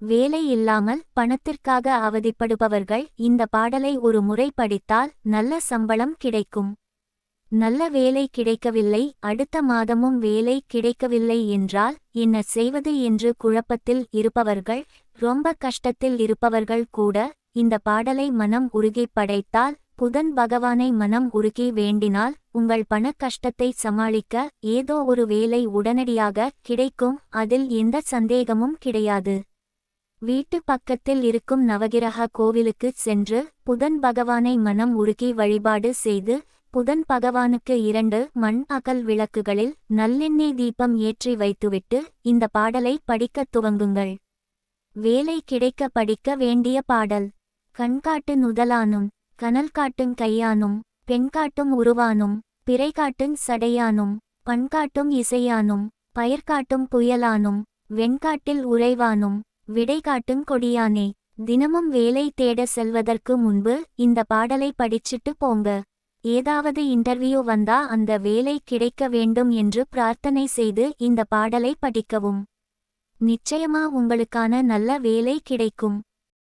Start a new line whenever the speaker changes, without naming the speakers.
வேலை இல்லாமல் பணத்திற்காக அவதிப்படுபவர்கள் இந்த பாடலை ஒரு முறை படித்தால் நல்ல சம்பளம் கிடைக்கும். நல்ல வேலை கிடைக்கவில்லை, அடுத்த மாதமும் வேலை கிடைக்கவில்லை என்றால் என்ன செய்வது என்று குழப்பத்தில் இருப்பவர்கள், ரொம்ப கஷ்டத்தில் இருப்பவர்கள் கூட இந்த பாடலை மனம் உருகி படைத்தால், புதன் பகவானை மனம் உருகி வேண்டினால் உங்கள் பண கஷ்டத்தை சமாளிக்க ஏதோ ஒரு வேலை உடனடியாக கிடைக்கும். அதில் எந்த சந்தேகமும் கிடையாது. வீட்டு பக்கத்தில் இருக்கும் நவகிரக கோவிலுக்கு சென்று புதன் பகவானை மனம் உருகி வழிபாடு செய்து, புதன் பகவானுக்கு 2 மண் அகல் விளக்குகளில் நல்லெண்ணெய் தீபம் ஏற்றி வைத்துவிட்டு இந்த பாடலை படிக்கத் துவங்குங்கள். வேலை கிடைக்க படிக்க வேண்டிய பாடல். கண்காட்டு நுதலானும் கனல் காட்டுங் கையானும் பெண்காட்டும் உருவானும் பிறைகாட்டுங் சடையானும் பண்காட்டும் இசையானும் பயிர்காட்டும் புயலானும் வெண்காட்டில் உறைவானும் விடைகாட்டுங் கொடியானே. தினமும் வேலை தேட செல்வதற்கு முன்பு இந்த பாடலை படிச்சிட்டு போங்க. ஏதாவது இன்டர்வியூ வந்தா அந்த வேலை கிடைக்க வேண்டும் என்று பிரார்த்தனை செய்து இந்த பாடலை படிக்கவும். நிச்சயமா உங்களுக்கான நல்ல வேலை கிடைக்கும்.